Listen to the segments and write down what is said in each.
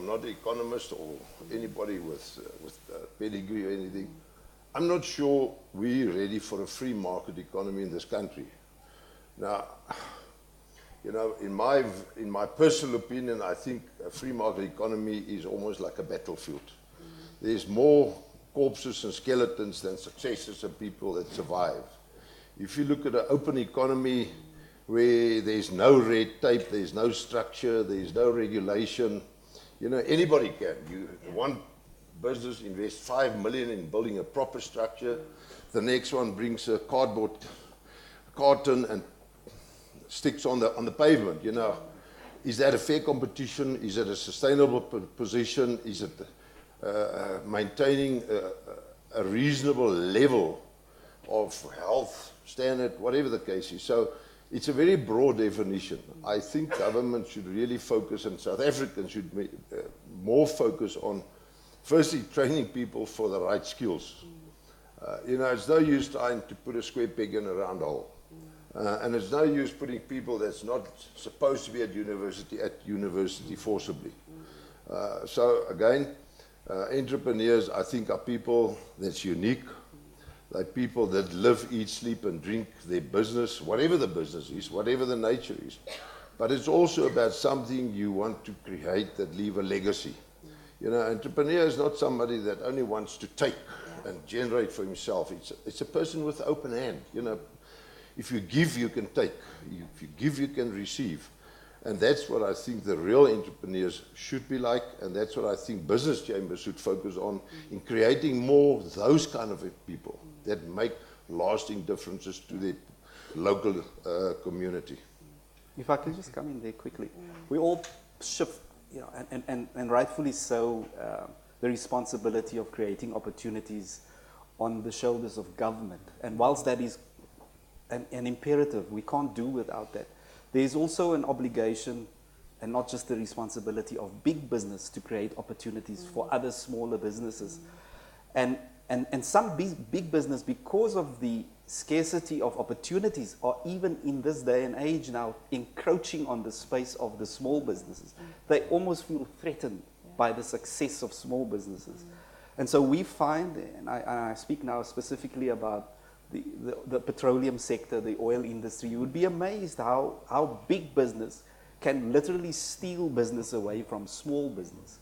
I'm not an economist or anybody with pedigree or anything. I'm not sure we're ready for a free market economy in this country. Now, you know, in my personal opinion, I think a free market economy is almost like a battlefield. There's more corpses and skeletons than successes and people that survive. If you look at an open economy where there's no red tape, there's no structure, there's no regulation, you know, anybody can. One business invests 5 million in building a proper structure. The next one brings a cardboard carton and sticks on the pavement. You know, is that a fair competition? Is it a sustainable position? Is it maintaining a reasonable level of health standard, whatever the case is? So it's a very broad definition. I think government should really focus, and South Africans should more focus on firstly training people for the right skills. You know, it's no use trying to put a square peg in a round hole. And it's no use putting people that's not supposed to be at university forcibly. So again, entrepreneurs, I think, are people that's unique. They're people that live, eat, sleep, and drink their business, whatever the business is, whatever the nature is. But it's also about something you want to create that leave a legacy. You know, entrepreneur is not somebody that only wants to take and generate for himself. It's a person with open hand. You know, if you give, you can take. If you give, you can receive. And that's what I think the real entrepreneurs should be like, and that's what I think business chambers should focus on, in creating more those kind of people that make lasting differences to their local community. If I could just come in there quickly. We all shift, you know, and rightfully so, the responsibility of creating opportunities on the shoulders of government. And whilst that is an imperative, we can't do without that. There's also an obligation, and not just the responsibility of big business, to create opportunities for other smaller businesses. And some big business, because of the scarcity of opportunities, are even in this day and age now encroaching on the space of the small businesses. They almost feel threatened by the success of small businesses. And so we find, and I speak now specifically about the petroleum sector, the oil industry, you would be amazed how big business can literally steal business away from small business.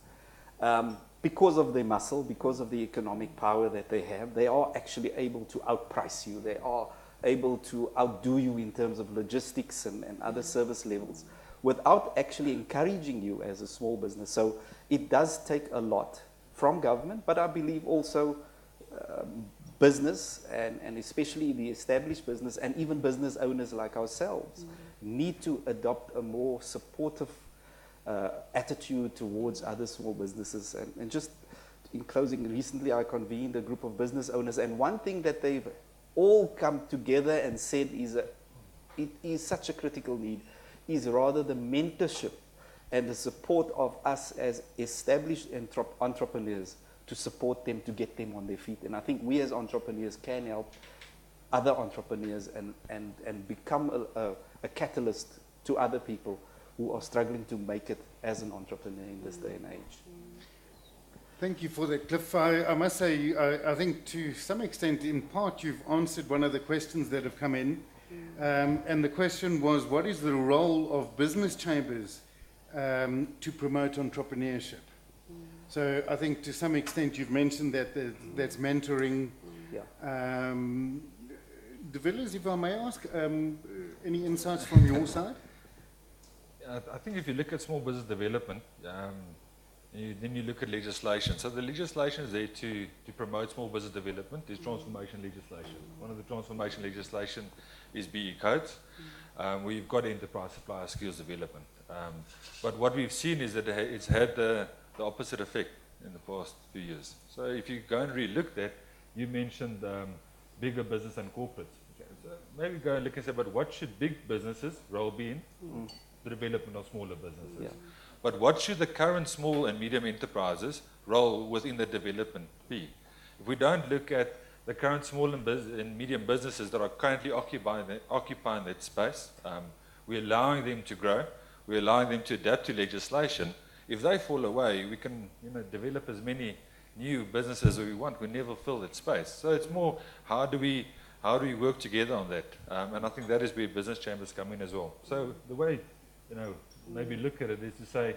Because of their muscle, because of the economic power that they have, they are actually able to outprice you. They are able to outdo you in terms of logistics and other service levels without actually encouraging you as a small business. So it does take a lot from government, but I believe also business, and especially the established business, and even business owners like ourselves, need to adopt a more supportive attitude towards other small businesses. And just in closing, recently I convened a group of business owners, and one thing that they've all come together and said is it is such a critical need, is rather the mentorship and the support of us as established entrepreneurs to support them, to get them on their feet. And I think we as entrepreneurs can help other entrepreneurs and become a catalyst to other people who are struggling to make it as an entrepreneur in this day and age. Thank you for that, Cliff. I must say, I think to some extent, in part, you've answered one of the questions that have come in. And the question was, what is the role of business chambers to promote entrepreneurship? So I think to some extent you've mentioned that that's mentoring. De Villiers, if I may ask, any insights from your side? I think if you look at small business development, then you look at legislation. So the legislation is there to promote small business development. There's transformation legislation. One of the transformation legislation is BE codes. We've got enterprise supplier skills development. But what we've seen is that it's had the opposite effect in the past few years. So if you go and re-look that, you mentioned bigger business and corporates. Okay, so maybe go and look and say, but what should big businesses' role be in the development of smaller businesses? Yeah. But what should the current small and medium enterprises' role within the development be? If we don't look at the current small and medium businesses that are currently occupying that space, we're allowing them to grow, we're allowing them to adapt to legislation, if they fall away, we can, you know, develop as many new businesses as we want. We never fill that space. So it's more, how do we work together on that? And I think that is where business chambers come in as well. So the way, you know, maybe look at it is to say,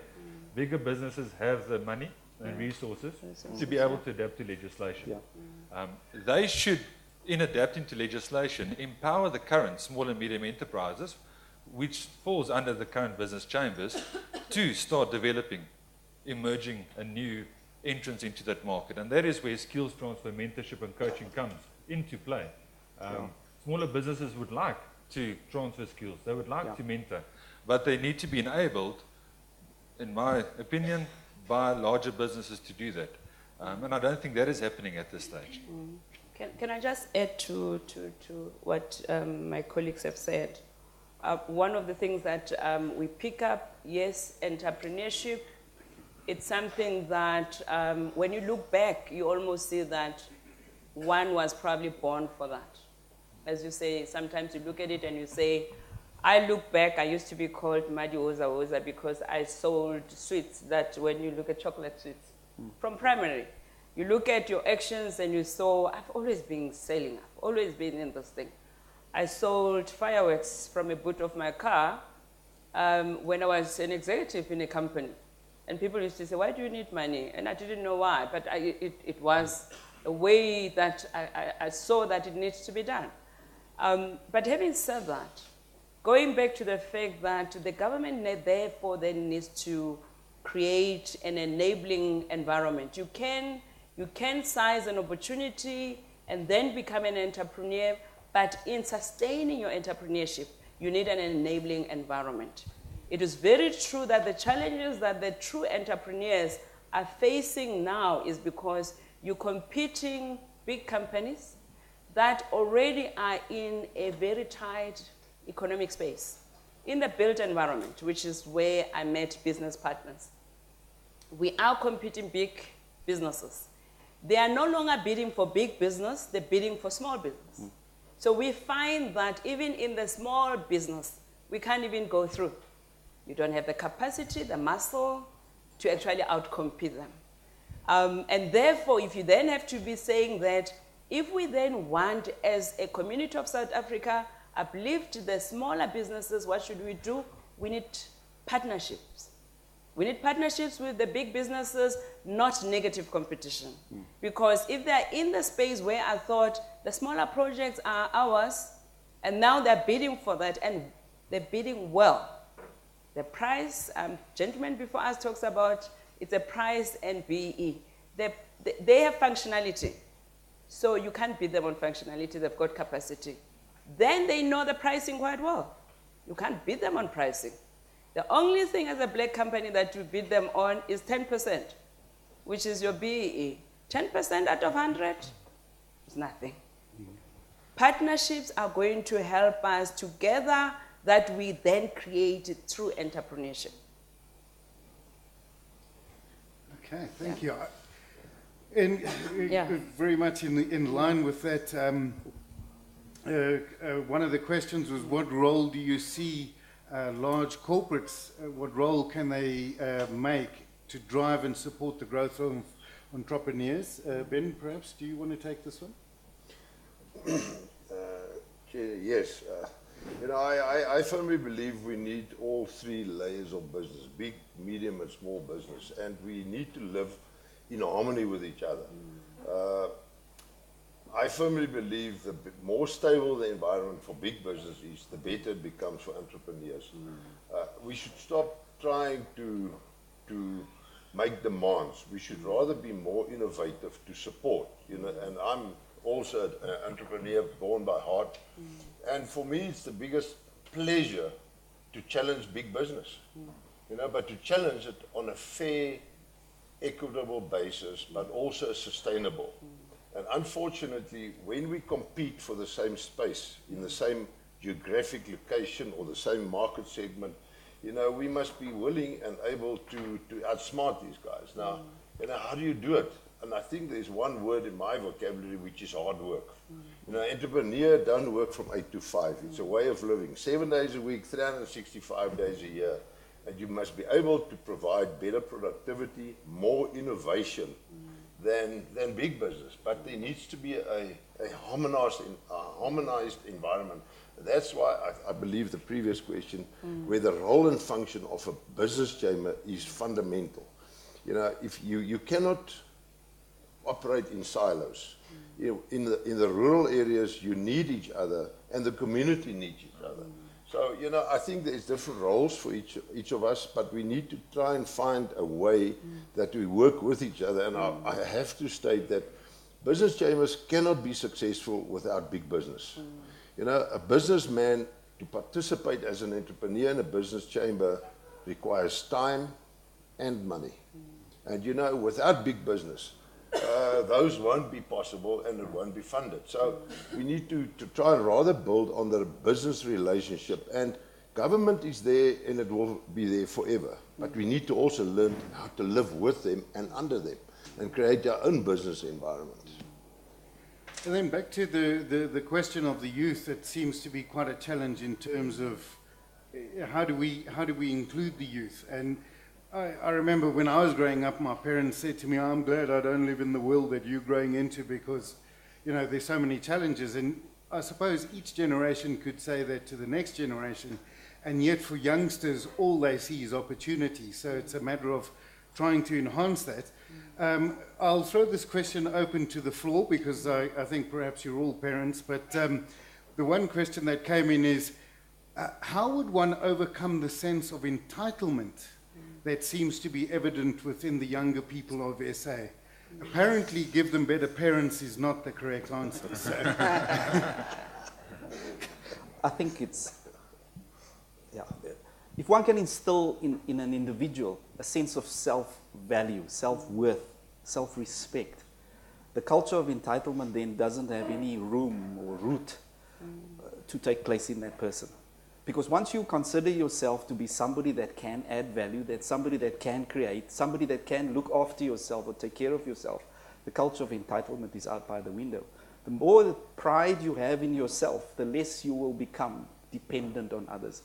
bigger businesses have the money and resources to be able to adapt to legislation. They should, in adapting to legislation, empower the current small and medium enterprises, which falls under the current business chambers, to start developing, emerging a new entrance into that market. And that is where skills transfer, mentorship and coaching comes into play. Smaller businesses would like to transfer skills, they would like to mentor, but they need to be enabled, in my opinion, by larger businesses to do that. And I don't think that is happening at this stage. Can I just add to what my colleagues have said? One of the things that we pick up, yes, entrepreneurship, it's something that when you look back, you almost see that one was probably born for that. As you say, sometimes you look at it and you say, I look back, I used to be called Madi Oza Oza because I sold sweets, that when you look at chocolate sweets from primary, you look at your actions and you saw, I've always been selling, I've always been in this thing. I sold fireworks from a boot of my car when I was an executive in a company. And people used to say, why do you need money? And I didn't know why, but it was a way that I saw that it needs to be done. But having said that, going back to the fact that the government therefore then needs to create an enabling environment. You can size an opportunity and then become an entrepreneur, but in sustaining your entrepreneurship, you need an enabling environment. It is very true that the challenges that the true entrepreneurs are facing now is because you're competing big companies that already are in a very tight economic space. In the built environment, which is where I met business partners, we are competing big businesses. They are no longer bidding for big business, they're bidding for small business. So we find that even in the small business, we can't even go through. You don't have the capacity, the muscle to actually outcompete them. And therefore, if you then have to be saying that, if we then want, as a community of South Africa, uplift the smaller businesses, what should we do? We need partnerships. We need partnerships with the big businesses, not negative competition. Because if they're in the space where I thought the smaller projects are ours, and now they're bidding for that, and they're bidding well. The price, gentleman before us talks about, it's a price and BE. They have functionality. So you can't bid them on functionality, they've got capacity. Then they know the pricing quite well. You can't bid them on pricing. The only thing as a black company that you bid them on is 10%, which is your BEE. 10% out of 100 is nothing. Partnerships are going to help us together, that we then create true entrepreneurship. Okay, thank you. And very much in line with that, one of the questions was, what role do you see large corporates, what role can they make to drive and support the growth of entrepreneurs? Ben, perhaps, do you want to take this one? Yes. You know, I firmly believe we need all three layers of business, big, medium, and small business, and we need to live in harmony with each other. I firmly believe the more stable the environment for big business is, the better it becomes for entrepreneurs. We should stop trying to make demands. We should rather be more innovative to support. You know, and I'm also an entrepreneur born by heart. And for me, it's the biggest pleasure to challenge big business. You know, but to challenge it on a fair, equitable basis, but also sustainable. And unfortunately, when we compete for the same space, in the same geographic location or the same market segment, you know, we must be willing and able to outsmart these guys. Now, you know, how do you do it? And I think there's one word in my vocabulary, which is hard work. You know, entrepreneur don't work from 8 to 5. It's a way of living. 7 days a week, 365 days a year. and you must be able to provide better productivity, more innovation than big business. But there needs to be a harmonized environment. That's why I believe the previous question, where the role and function of a business chamber is fundamental. You know, if you cannot operate in silos. You know, in the rural areas, you need each other, and the community needs each other. So, you know, I think there's different roles for each of us, but we need to try and find a way that we work with each other. And I have to state that business chambers cannot be successful without big business. You know, a businessman, to participate as an entrepreneur in a business chamber, requires time and money. And, you know, without big business, those won't be possible and it won't be funded. So we need to try and rather build on the business relationship, and government is there and it will be there forever. But we need to also learn how to live with them and under them and create our own business environment. And then back to the question of the youth, it seems to be quite a challenge in terms of how do we include the youth. And I remember when I was growing up, my parents said to me, I'm glad I don't live in the world that you're growing into, because, you know, there's so many challenges. And I suppose each generation could say that to the next generation. And yet for youngsters, all they see is opportunity. So it's a matter of trying to enhance that. I'll throw this question open to the floor, because I think perhaps you're all parents. But the one question that came in is, how would one overcome the sense of entitlement that seems to be evident within the younger people of SA? Apparently, give them better parents is not the correct answer. So. I think it's, yeah. If one can instill in an individual a sense of self-value, self-worth, self-respect, the culture of entitlement then doesn't have any room or root to take place in that person. Because once you consider yourself to be somebody that can add value, that somebody that can create, somebody that can look after yourself or take care of yourself, the culture of entitlement is out by the window. The more pride you have in yourself, the less you will become dependent on others.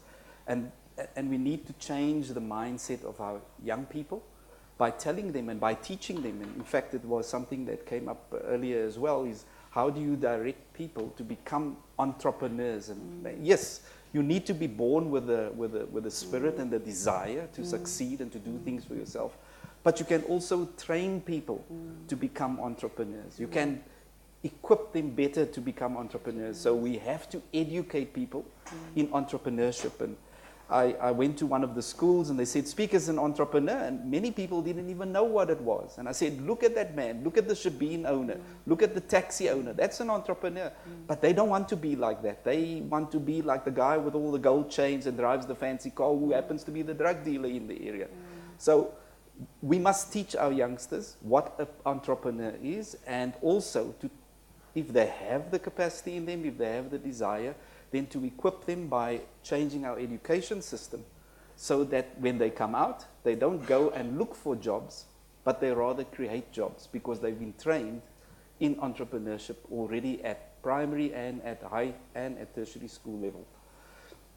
And we need to change the mindset of our young people by telling them and by teaching them. And in fact, it was something that came up earlier as well, is how do you direct people to become entrepreneurs? And yes, you need to be born with a spirit and the desire to succeed and to do things for yourself. But you can also train people to become entrepreneurs. You can equip them better to become entrepreneurs. So we have to educate people in entrepreneurship. And I went to one of the schools and they said, speak as an entrepreneur. And many people didn't even know what it was. And I said, look at that man. Look at the shebeen owner. Look at the taxi owner. That's an entrepreneur. But they don't want to be like that. They want to be like the guy with all the gold chains and drives the fancy car who happens to be the drug dealer in the area. So we must teach our youngsters what an entrepreneur is, and also to, if they have the capacity in them, if they have the desire, then to equip them by changing our education system so that when they come out, they don't go and look for jobs, but they rather create jobs because they've been trained in entrepreneurship already at primary and at high and at tertiary school level.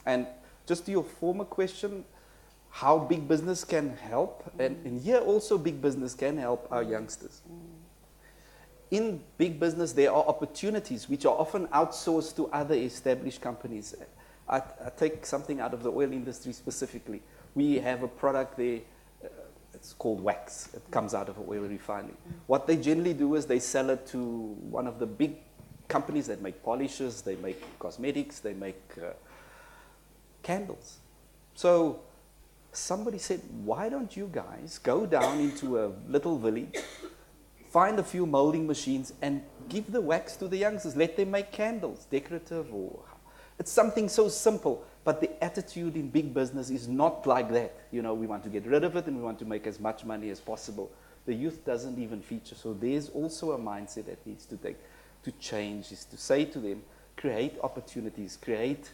And just to your former question, how big business can help, and here also big business can help our youngsters. In big business, there are opportunities which are often outsourced to other established companies. I take something out of the oil industry specifically. We have a product there, it's called wax. It comes out of oil refining. What they generally do is they sell it to one of the big companies that make polishes, they make cosmetics, they make candles. So somebody said, why don't you guys go down into a little village, find a few molding machines and give the wax to the youngsters. Let them make candles, decorative, or it's something so simple. But the attitude in big business is not like that. You know, we want to get rid of it and we want to make as much money as possible. The youth doesn't even feature. So there's also a mindset that needs to change, is to say to them, create opportunities, create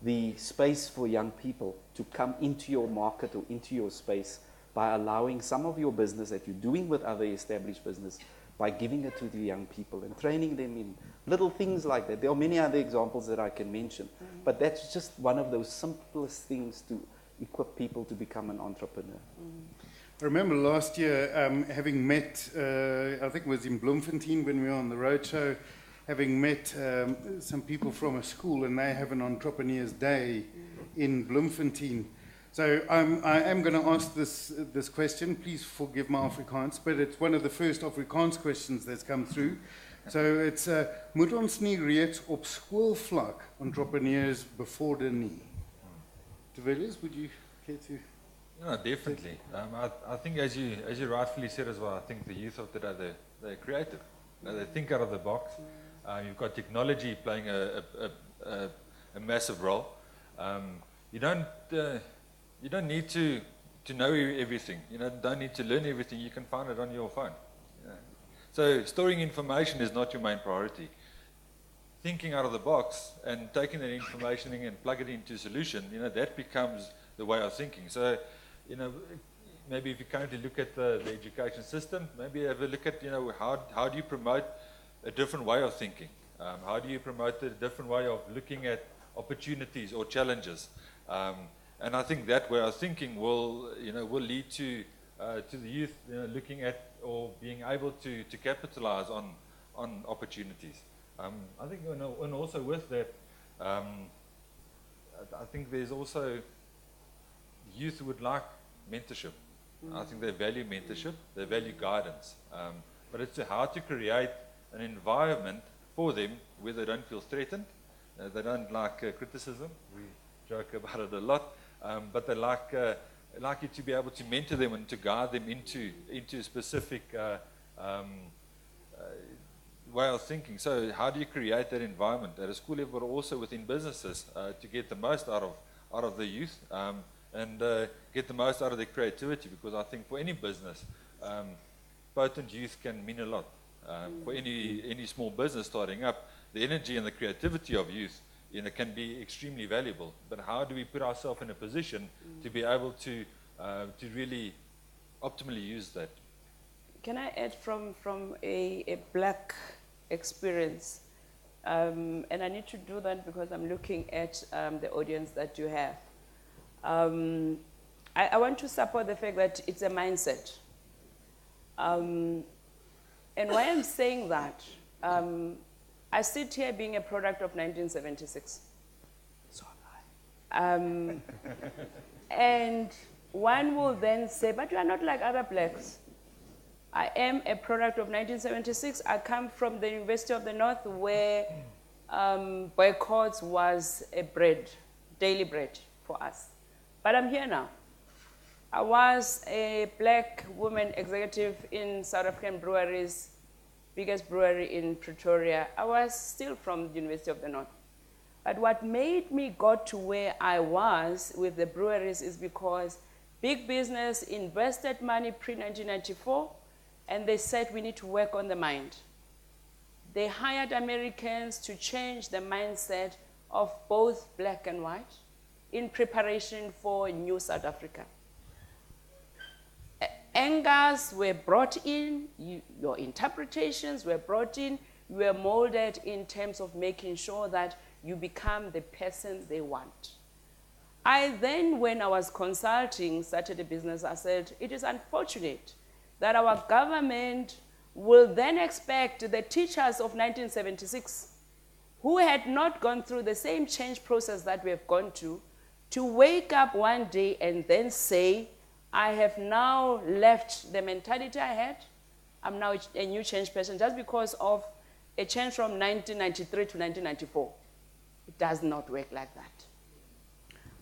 the space for young people to come into your market or into your space, by allowing some of your business that you're doing with other established business, by giving it to the young people and training them in little things like that. There are many other examples that I can mention, but that's just one of those simplest things to equip people to become an entrepreneur. I remember last year having met, I think it was in Bloemfontein when we were on the roadshow, having met some people from a school, and they have an Entrepreneurs Day in Bloemfontein. So I am going to ask this question. Please forgive my Afrikaans, but it's one of the first Afrikaans questions that's come through. So it's, moet ons nie reeds op skoolvlak entrepreneurs bevorder nie? De Villiers, would you care to? No, definitely. I think as you rightfully said as well, I think the youth of today, they're creative. They think out of the box. You've got technology playing a massive role. You don't need to know everything. You don't need to learn everything. You can find it on your phone. So storing information is not your main priority. Thinking out of the box and taking that information and plug it into a solution, that becomes the way of thinking. So, maybe if you currently look at the education system, maybe have a look at, how do you promote a different way of thinking? How do you promote a different way of looking at opportunities or challenges? And I think that way of thinking will lead to the youth looking at or being able to capitalize on opportunities. I think, and also with that, I think there's also youth would like mentorship. I think they value mentorship, they value guidance. But it's how to create an environment for them where they don't feel threatened, they don't like criticism. We joke about it a lot, but they like you to be able to mentor them and to guide them into a specific way of thinking. So how do you create that environment at a school level, but also within businesses to get the most out of the youth and get the most out of their creativity? Because I think for any business, potent youth can mean a lot. For any small business starting up, the energy and the creativity of youth can be extremely valuable. But how do we put ourselves in a position to be able to really optimally use that? Can I add from a black experience? And I need to do that because I'm looking at the audience that you have. I want to support the fact that it's a mindset. And why I'm saying that, I sit here being a product of 1976. So am And one will then say, but you are not like other blacks. I am a product of 1976. I come from the University of the North where boycotts was a daily bread for us. But I'm here now. I was a black woman executive in South African breweries, biggest brewery in Pretoria. I was still from the University of the North. But what made me got to where I was with the breweries is because big business invested money pre-1994, and they said we need to work on the mind. They hired Americans to change the mindset of both black and white in preparation for new South Africa. Angers were brought in, your interpretations were brought in, you were molded in terms of making sure that you become the person they want. I then, when I was consulting, started a business, I said, it is unfortunate that our government will then expect the teachers of 1976, who had not gone through the same change process that we have gone to wake up one day and then say, I have now left the mentality I had. I'm now a new change person just because of a change from 1993 to 1994. It does not work like that.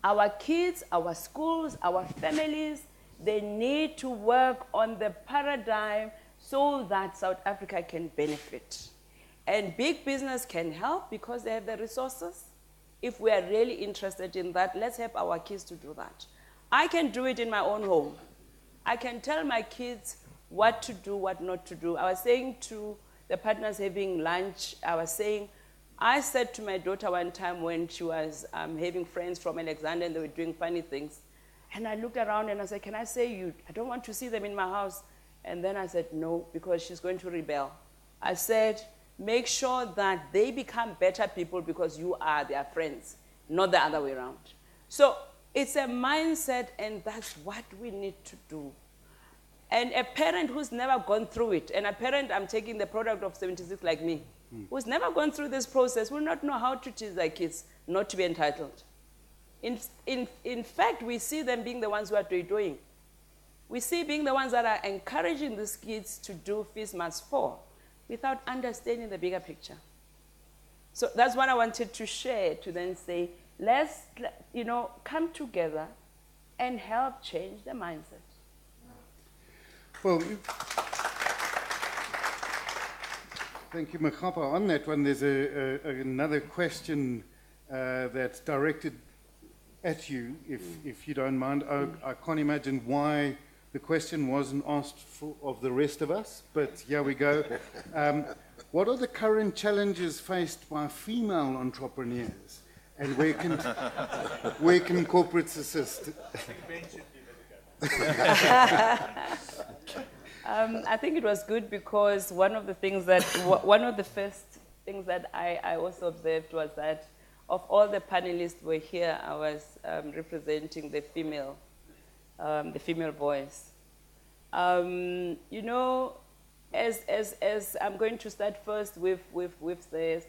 Our kids, our schools, our families, they need to work on the paradigm so that South Africa can benefit. And big business can help because they have the resources. If we are really interested in that, let's help our kids to do that. I can do it in my own home. I can tell my kids what to do, what not to do. I was saying to the partners having lunch, I said to my daughter one time when she was having friends from Alexander and they were doing funny things, and I looked around and I said, can I say you? I don't want to see them in my house. And then I said, no, because she's going to rebel. I said, make sure that they become better people because you are their friends, not the other way around. So It's a mindset, and that's what we need to do. And a parent who's never gone through it, and a parent, I'm taking the product of 76 like me, who's never gone through this process, will not know how to teach their kids not to be entitled. In fact, we see them being the ones who are doing. We see being the ones that are encouraging these kids to do fees must fall without understanding the bigger picture. So that's what I wanted to share, to then say, let's, come together and help change the mindset. Well, thank you, Magapa. On that one, there's another question that's directed at you, if you don't mind. I can't imagine why the question wasn't asked of the rest of us, but here we go. What are the current challenges faced by female entrepreneurs, and where can corporates assist? I think it was good because one of the first things that I also observed was that of all the panelists who were here, I was representing the female voice. As I'm going to start first with the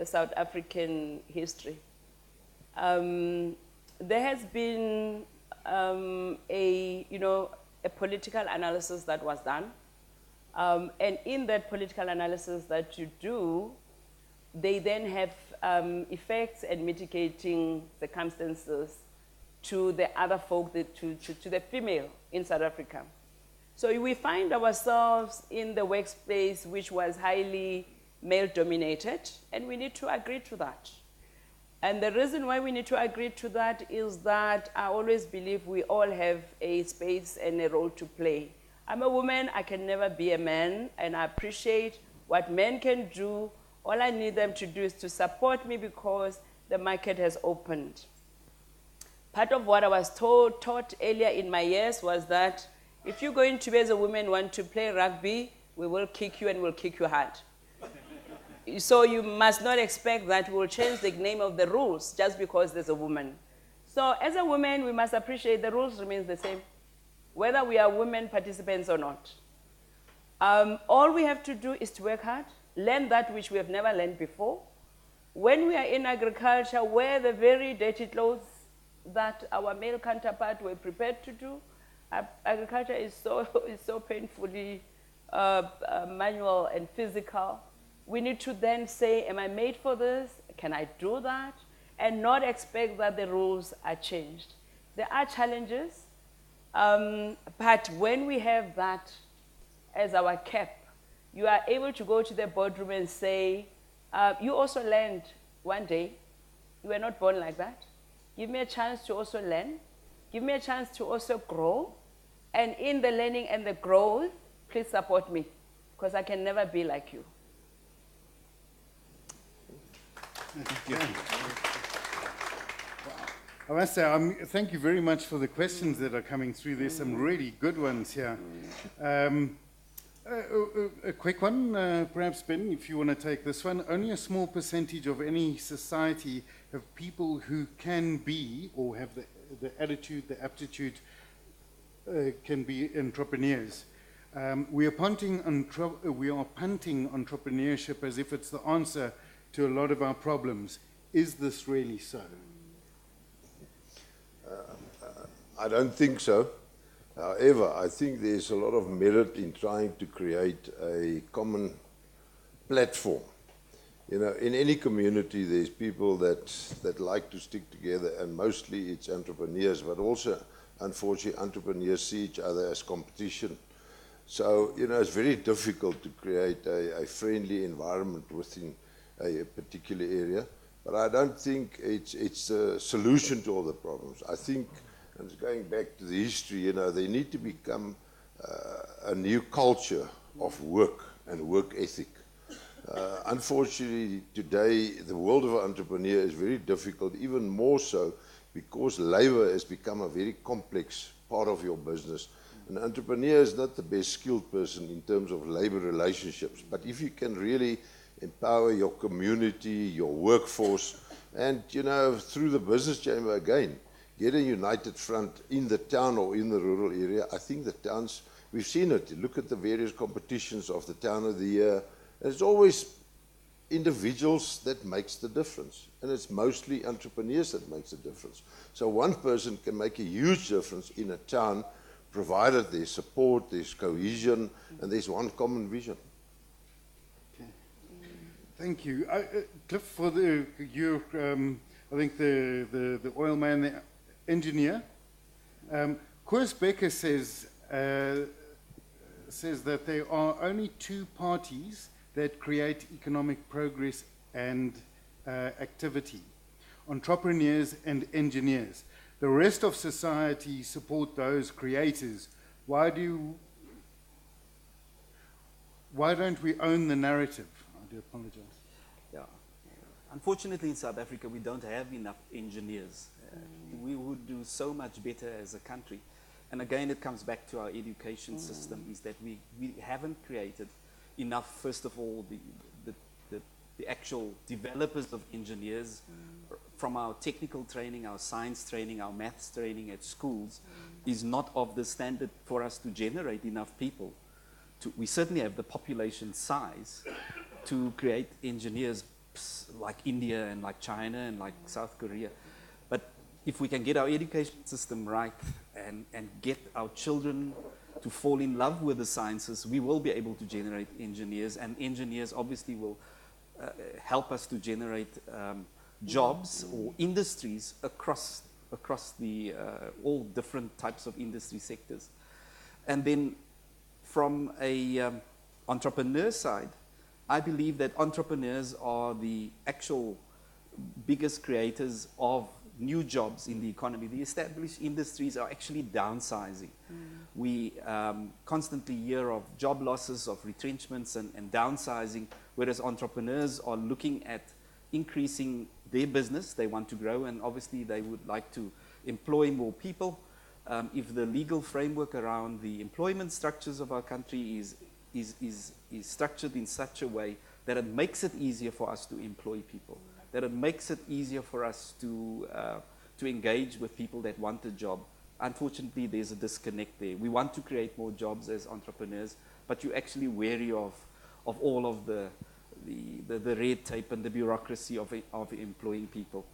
South African history. There has been a political analysis that was done. And in that political analysis that you do, they then have effects and mitigating circumstances to the other folk, to the female in South Africa. So we find ourselves in the workspace which was highly male-dominated, and we need to agree to that. And the reason why we need to agree to that is that I always believe we all have a space and a role to play. I'm a woman, I can never be a man, and I appreciate what men can do. All I need them to do is to support me because the market has opened. Part of what I was taught earlier in my years was that if you're going to be, as a woman, want to play rugby, we will kick you and we'll kick you hard. So you must not expect that we'll change the name of the rules just because there's a woman. So as a woman, we must appreciate the rules remain the same, whether we are women participants or not. All we have to do is to work hard, learn that which we have never learned before. When we are in agriculture, wear the very dirty clothes that our male counterpart were prepared to do. Agriculture is so painfully manual and physical. We need to then say, am I made for this? Can I do that? And not expect that the rules are changed. There are challenges, but when we have that as our cap, you are able to go to the boardroom and say, you also learned one day. You were not born like that. Give me a chance to also learn. Give me a chance to also grow. And in the learning and the growth, please support me, because I can never be like you. I must say, thank you very much for the questions that are coming through. There's some really good ones here. A quick one, perhaps, Ben, if you want to take this one. Only a small percentage of any society have people who can be, or have the attitude, the aptitude, can be entrepreneurs. We are punting entrepreneurship as if it's the answer to a lot of our problems. Is this really so? I don't think so. However, I think there's a lot of merit in trying to create a common platform. You know, in any community, there's people that like to stick together, and mostly it's entrepreneurs, but also, unfortunately, entrepreneurs see each other as competition. So, you know, it's very difficult to create a friendly environment within a particular area. But I don't think it's a solution to all the problems. I think, and going back to the history, you know, they need to become a new culture of work and work ethic. Unfortunately, today, the world of an entrepreneur is very difficult, even more so because labor has become a very complex part of your business. An entrepreneur is not the best skilled person in terms of labor relationships, but if you can really empower your community, your workforce, and, you know, through the business chamber again, get a united front in the town or in the rural area. I think the towns, we've seen it. Look at the various competitions of the town of the year. There's always individuals that makes the difference. And it's mostly entrepreneurs that makes the difference. So one person can make a huge difference in a town, provided there's support, there's cohesion, and there's one common vision. Okay. Thank you. Cliff, for I think the oil man, the engineer, Koos Becker says that there are only two parties that create economic progress and activity: entrepreneurs and engineers. The rest of society support those creators. Why don't we own the narrative? I do apologize. Yeah. Unfortunately, in South Africa, we don't have enough engineers. We would do so much better as a country. And again, it comes back to our education system, is that we haven't created enough, first of all, the actual developers of engineers from our technical training, our science training, our maths training at schools is not of the standard for us to generate enough people. We certainly have the population size to create engineers like India and like China and like South Korea. But if we can get our education system right and get our children to fall in love with the sciences, we will be able to generate engineers, and engineers obviously will help us to generate jobs or industries across the all different types of industry sectors. And then from a entrepreneur side, I believe that entrepreneurs are the actual biggest creators of new jobs in the economy. The established industries are actually downsizing. We constantly hear of job losses, of retrenchments and downsizing, whereas entrepreneurs are looking at increasing their business. They want to grow, and obviously they would like to employ more people. If the legal framework around the employment structures of our country is structured in such a way that it makes it easier for us to employ people, that it makes it easier for us to engage with people that want a job. Unfortunately, there's a disconnect there. We want to create more jobs as entrepreneurs, but you're actually wary of all of the red tape and the bureaucracy of employing people.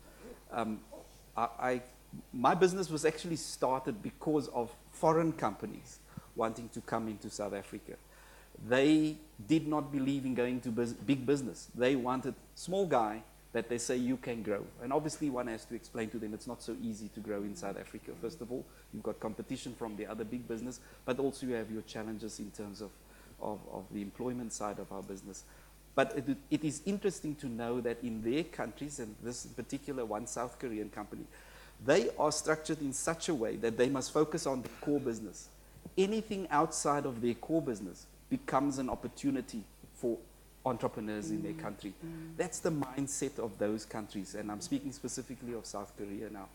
My business was actually started because of foreign companies wanting to come into South Africa. They did not believe in going to big business. They wanted small guy that they say you can grow. And obviously one has to explain to them it's not so easy to grow in South Africa. First of all, you've got competition from the other big business, but also you have your challenges in terms of the employment side of our business. But it is interesting to know that in their countries, and this particular one South Korean company, they are structured in such a way that they must focus on the core business. Anything outside of their core business becomes an opportunity for entrepreneurs in their country. That's the mindset of those countries, and I'm speaking specifically of South Korea now.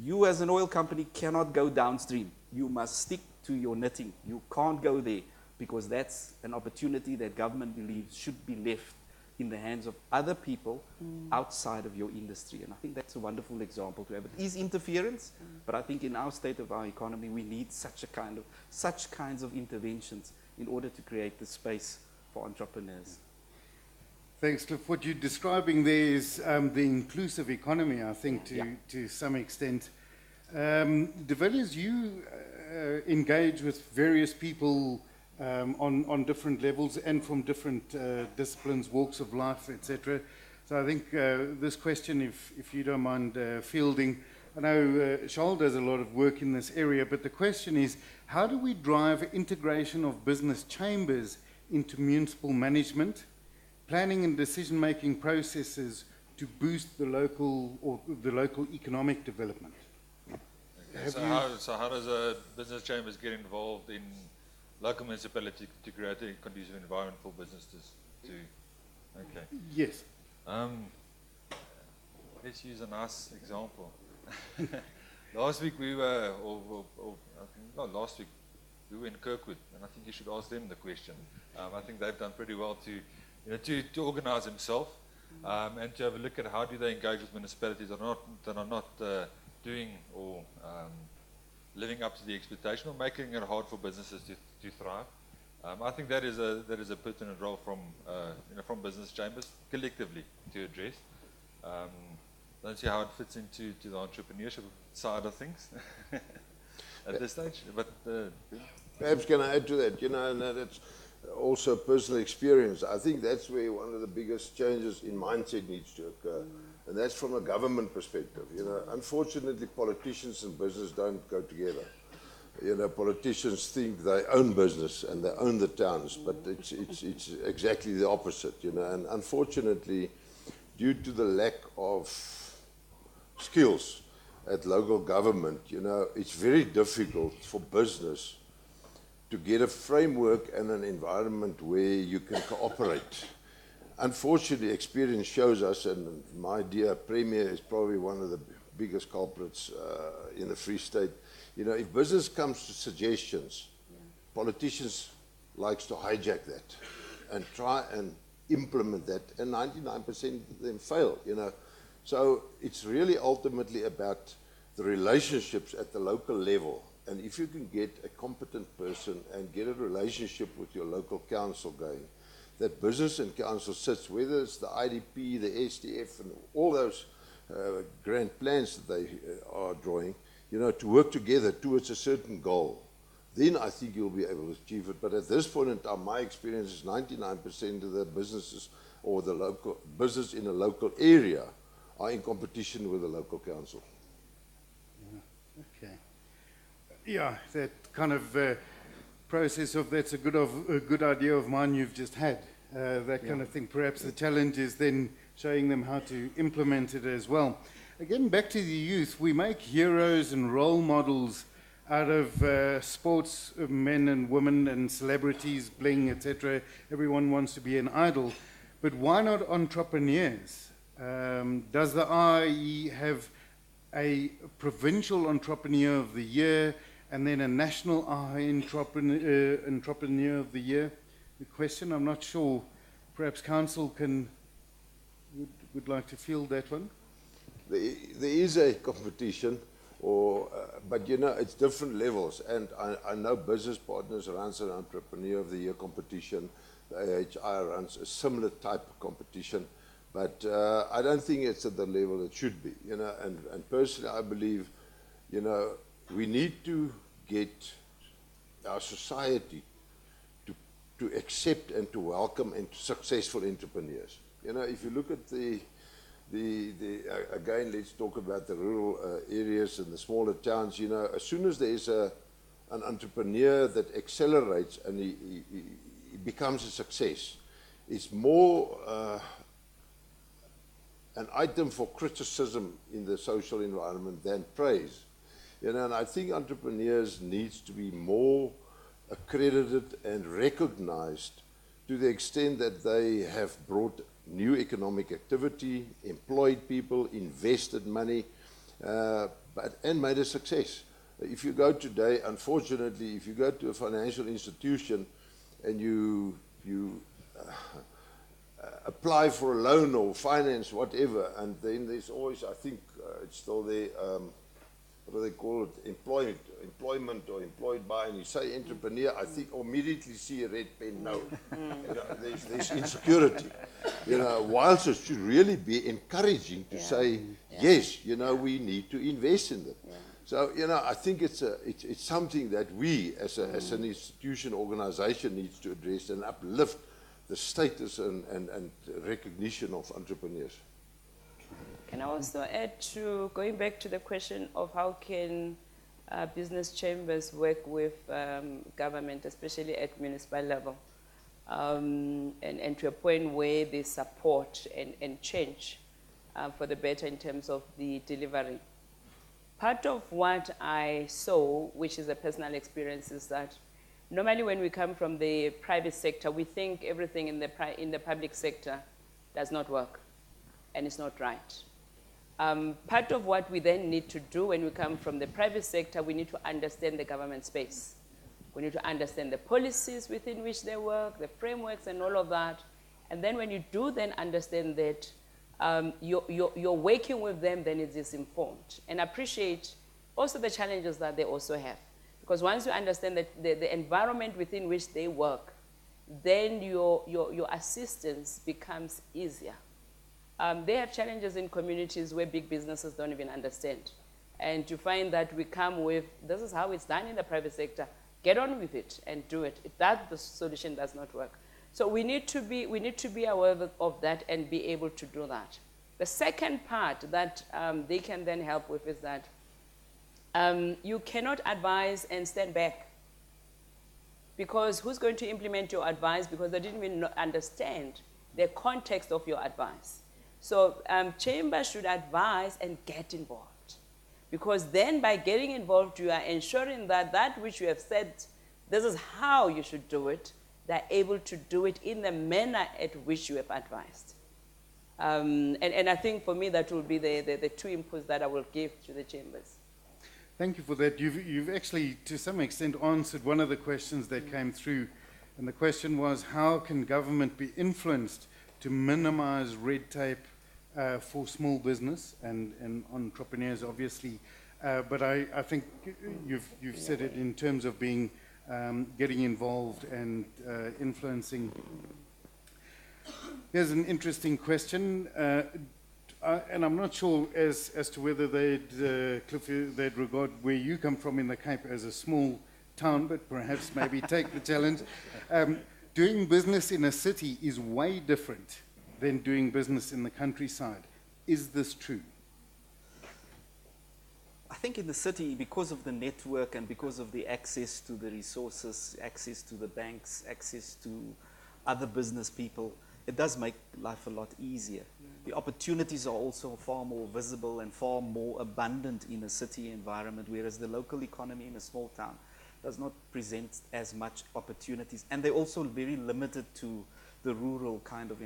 You as an oil company cannot go downstream. You must stick to your knitting. You can't go there, because that's an opportunity that government believes should be left in the hands of other people outside of your industry. And I think that's a wonderful example to have. It is interference, but I think in our state of our economy, we need such kinds of interventions in order to create the space for entrepreneurs. Thanks, Cliff. What you're describing there is the inclusive economy, I think, to some extent. De Villiers, you engage with various people on different levels and from different disciplines, walks of life, etc. So I think this question, if you don't mind fielding, I know Charles does a lot of work in this area, but the question is, how do we drive integration of business chambers into municipal management, planning and decision-making processes to boost the local economic development? Okay, so how does a business chambers get involved in local municipality to create a conducive environment for businesses to? Okay. Yes. Let's use a nice example. Last week we were, I think not last week, we were in Kirkwood, and I think you should ask them the question. I think they've done pretty well to organise themselves and to have a look at how do they engage with municipalities that are not doing or living up to the expectation or making it hard for businesses to thrive. I think that is a pertinent role from business chambers collectively to address. Don't see how it fits into the entrepreneurship side of things at this stage. But perhaps can I add to that? And that's also personal experience. I think that's where one of the biggest changes in mindset needs to occur, and that's from a government perspective. Unfortunately, politicians and business don't go together. Politicians think they own business and they own the towns, but it's exactly the opposite. And unfortunately, due to the lack of skills at local government, it's very difficult for business to get a framework and an environment where you can cooperate. Unfortunately, experience shows us, and my dear Premier is probably one of the biggest culprits in the Free State. If business comes to suggestions, politicians likes to hijack that and try and implement that, and 99% of them fail. So it's really ultimately about the relationships at the local level. And if you can get a competent person and get a relationship with your local council going, that business and council sits, whether it's the IDP, the SDF, and all those grand plans that they are drawing, to work together towards a certain goal, then I think you'll be able to achieve it. But at this point in time, my experience is 99% of the businesses or the local business in a local area are in competition with the local council. Okay. Yeah, that kind of process of that's a good idea of mine you've just had. That kind of thing. Perhaps the challenge is then showing them how to implement it as well. Again, back to the youth, we make heroes and role models out of sportsmen and women and celebrities, bling, etc. Everyone wants to be an idol. But why not entrepreneurs? Does the AHI have a provincial entrepreneur of the year and then a national AHI entrepreneur of the year? The question, I'm not sure. Perhaps council would like to field that one. There is a competition, but it's different levels. And I know Business Partners runs an Entrepreneur of the Year competition. The AHI runs a similar type of competition. But I don't think it's at the level it should be. And personally, I believe, we need to get our society to accept and to welcome and successful entrepreneurs. If you look at again, let's talk about the rural areas and the smaller towns. As soon as there is an entrepreneur that accelerates and he becomes a success, it's more an item for criticism in the social environment than praise. And I think entrepreneurs needs to be more accredited and recognized to the extent that they have brought new economic activity, employed people, invested money, and made a success. If you go today, unfortunately, if you go to a financial institution and you apply for a loan or finance, whatever, and then there's always, I think it's still there, what do they call it, employment or employed by, and you say entrepreneur, I think immediately see a red pen, no. There's insecurity. Whilst it should really be encouraging to say, yes, we need to invest in them. Yeah. So, I think it's something that we as an institution, organization needs to address and uplift the status and recognition of entrepreneurs. Can I also add to, going back to the question of how can business chambers work with government, especially at municipal level, and to a point where they support and change for the better in terms of the delivery. Part of what I saw, which is a personal experience, is that normally when we come from the private sector, we think everything in the public sector does not work and it's not right. Part of what we then need to do when we come from the private sector, we need to understand the government space. We need to understand the policies within which they work, the frameworks and all of that. And then when you do then understand that, you're working with them, then it is informed. And appreciate also the challenges that they also have. Because once you understand that the environment within which they work, then your assistance becomes easier. They have challenges in communities where big businesses don't even understand. And you find that we come with, this is how it's done in the private sector. Get on with it and do it. If that the solution does not work. So we need to be aware of that and be able to do that. The second part that they can then help with is that you cannot advise and stand back. Because who's going to implement your advice? Because they didn't even understand the context of your advice. So chambers should advise and get involved. Because then by getting involved, you are ensuring that that which you have said, this is how you should do it, they're able to do it in the manner at which you have advised. And I think for me, that will be the two inputs that I will give to the chambers. Thank you for that. You've actually, to some extent, answered one of the questions that came through. And the question was, how can government be influenced to minimize red tape for small business and entrepreneurs, obviously? But I think you've said it in terms of being getting involved and influencing. Here's an interesting question. And I'm not sure as to whether they'd regard where you come from in the Cape as a small town, but perhaps maybe take the challenge. Doing business in a city is way different than doing business in the countryside. Is this true? I think in the city, because of the network and because of the access to the resources, access to the banks, access to other business people, it does make life a lot easier. The opportunities are also far more visible and far more abundant in a city environment, whereas the local economy in a small town does not present as much opportunities. And they're also very limited to the rural kind of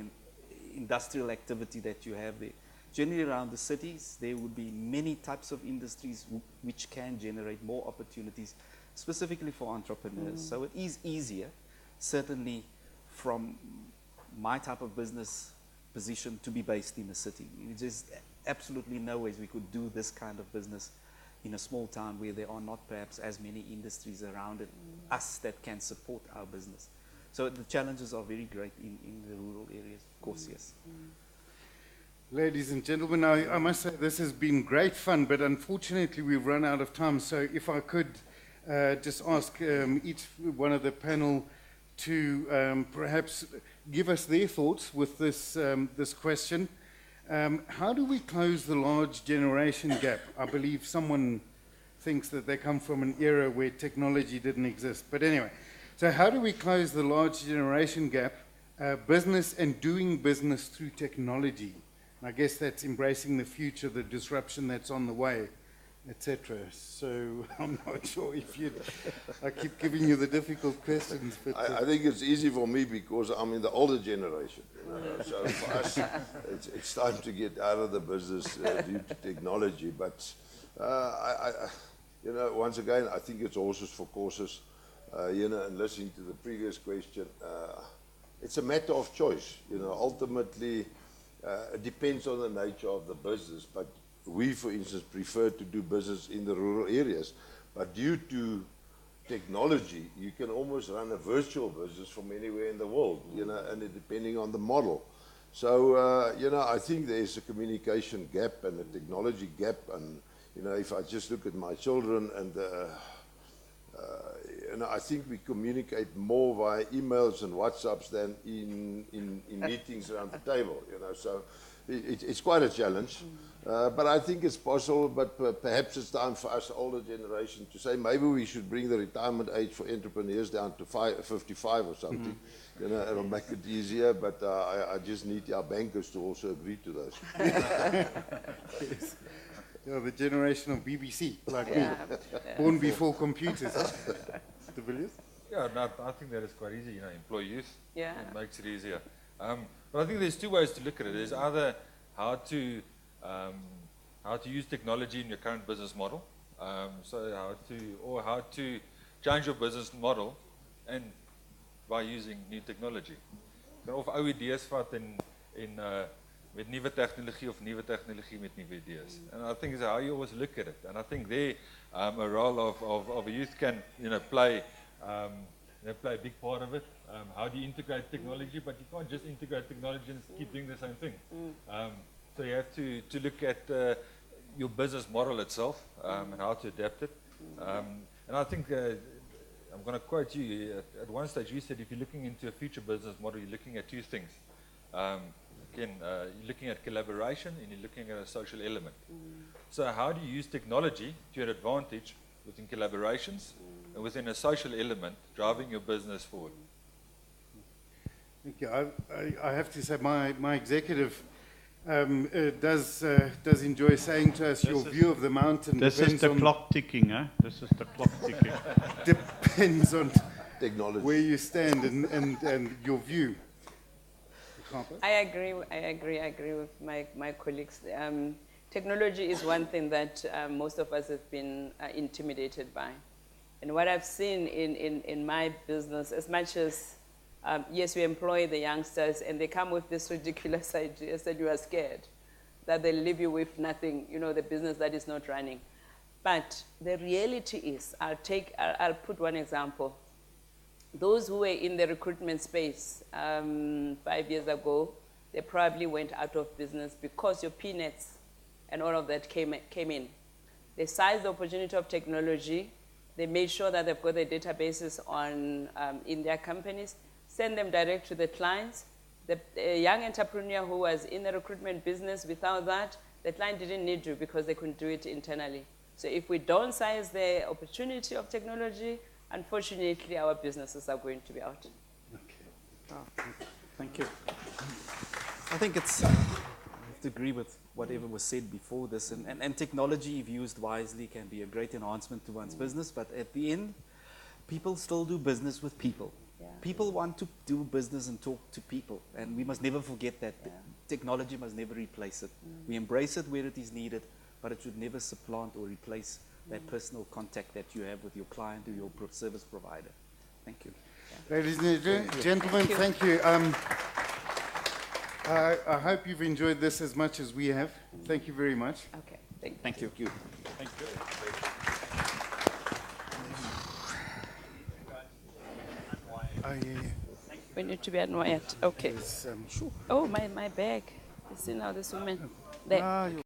industrial activity that you have there. Generally around the cities, there would be many types of industries which can generate more opportunities, specifically for entrepreneurs. So it is easier, certainly from my type of business position, to be based in a city. There's absolutely no ways we could do this kind of business in a small town where there are not perhaps as many industries around us that can support our business. So the challenges are very great in the rural areas, of course, yes. Ladies and gentlemen, I must say this has been great fun, but unfortunately we've run out of time. So if I could just ask each one of the panel to perhaps give us their thoughts with this, this question. How do we close the large generation gap? I believe someone thinks that they come from an era where technology didn't exist. But anyway, so how do we close the large generation gap, business and doing business through technology? And I guess that's embracing the future, the disruption that's on the way, etc. So I'm not sure if you'd... I keep giving you the difficult questions. But I think it's easy for me because I'm in the older generation. You know? So for us, it's time to get out of the business due to technology. But, you know, once again, I think it's horses for courses. You know, and listening to the previous question, it's a matter of choice. You know, ultimately, it depends on the nature of the business. But we, for instance, prefer to do business in the rural areas. But due to technology, you can almost run a virtual business from anywhere in the world, you know, and depending on the model. So, you know, I think there's a communication gap and a technology gap. And, you know, if I just look at my children and, you know, I think we communicate more via emails and WhatsApps than in meetings around the table, you know. So it's quite a challenge. But I think it's possible, but perhaps it's time for us, older generation, to say maybe we should bring the retirement age for entrepreneurs down to 55 or something. You know, it'll make it easier, but I just need our bankers to also agree to those. yes. You know, the generation of BBC, like me, born before computers. Mr. Villiers? Yeah, no, I think that is quite easy, you know, employ youth. Yeah. It makes it easier. But I think there's two ways to look at it. There's either how to use technology in your current business model, so how to change your business model and by using new technology. You can offer oude idees vat en met nuwe tegnologie of nuwe tegnologie met nuwe idees. And I think it's how you always look at it. And I think there, a role of a youth can, play a big part of it. How do you integrate technology? But you can't just integrate technology and keep doing the same thing. So you have to look at your business model itself and how to adapt it. And I think I'm going to quote you. At one stage, you said if you're looking into a future business model, you're looking at two things. Again, you're looking at collaboration and you're looking at a social element. So how do you use technology to your advantage within collaborations and within a social element, driving your business forward? Thank you. I have to say my executive does enjoy saying to us, your view of the mountain This is the clock ticking, huh? This is the clock ticking. depends on Technology. where you stand and your view. I agree with my colleagues. Technology is one thing that most of us have been intimidated by. And what I've seen in my business, as much as, yes, we employ the youngsters and they come with this ridiculous idea that you are scared, that they'll leave you with nothing, the business that is not running. But the reality is, I'll put one example. Those who were in the recruitment space 5 years ago, they probably went out of business because your peanuts and all of that came in. They sized the opportunity of technology. They made sure that they've got their databases in their companies, send them direct to the clients. The young entrepreneur who was in the recruitment business, without that, the client didn't need to because they couldn't do it internally. So if we don't size the opportunity of technology, unfortunately, our businesses are going to be out. Okay. Oh, thank you. I think I have to agree with whatever was said before this. And technology, if used wisely, can be a great enhancement to one's business. But at the end, people still do business with people. Yeah. People want to do business and talk to people. And we must never forget that. Technology must never replace it. We embrace it where it is needed, but it should never supplant or replace that personal contact that you have with your client or your service provider. Thank you. Ladies and gentlemen, thank you. I hope you've enjoyed this as much as we have. Thank you very much. Okay, Thank you. Thank you. Oh, yeah. we need to be admired. Okay. Yes, Oh, my bag. You see now this woman there.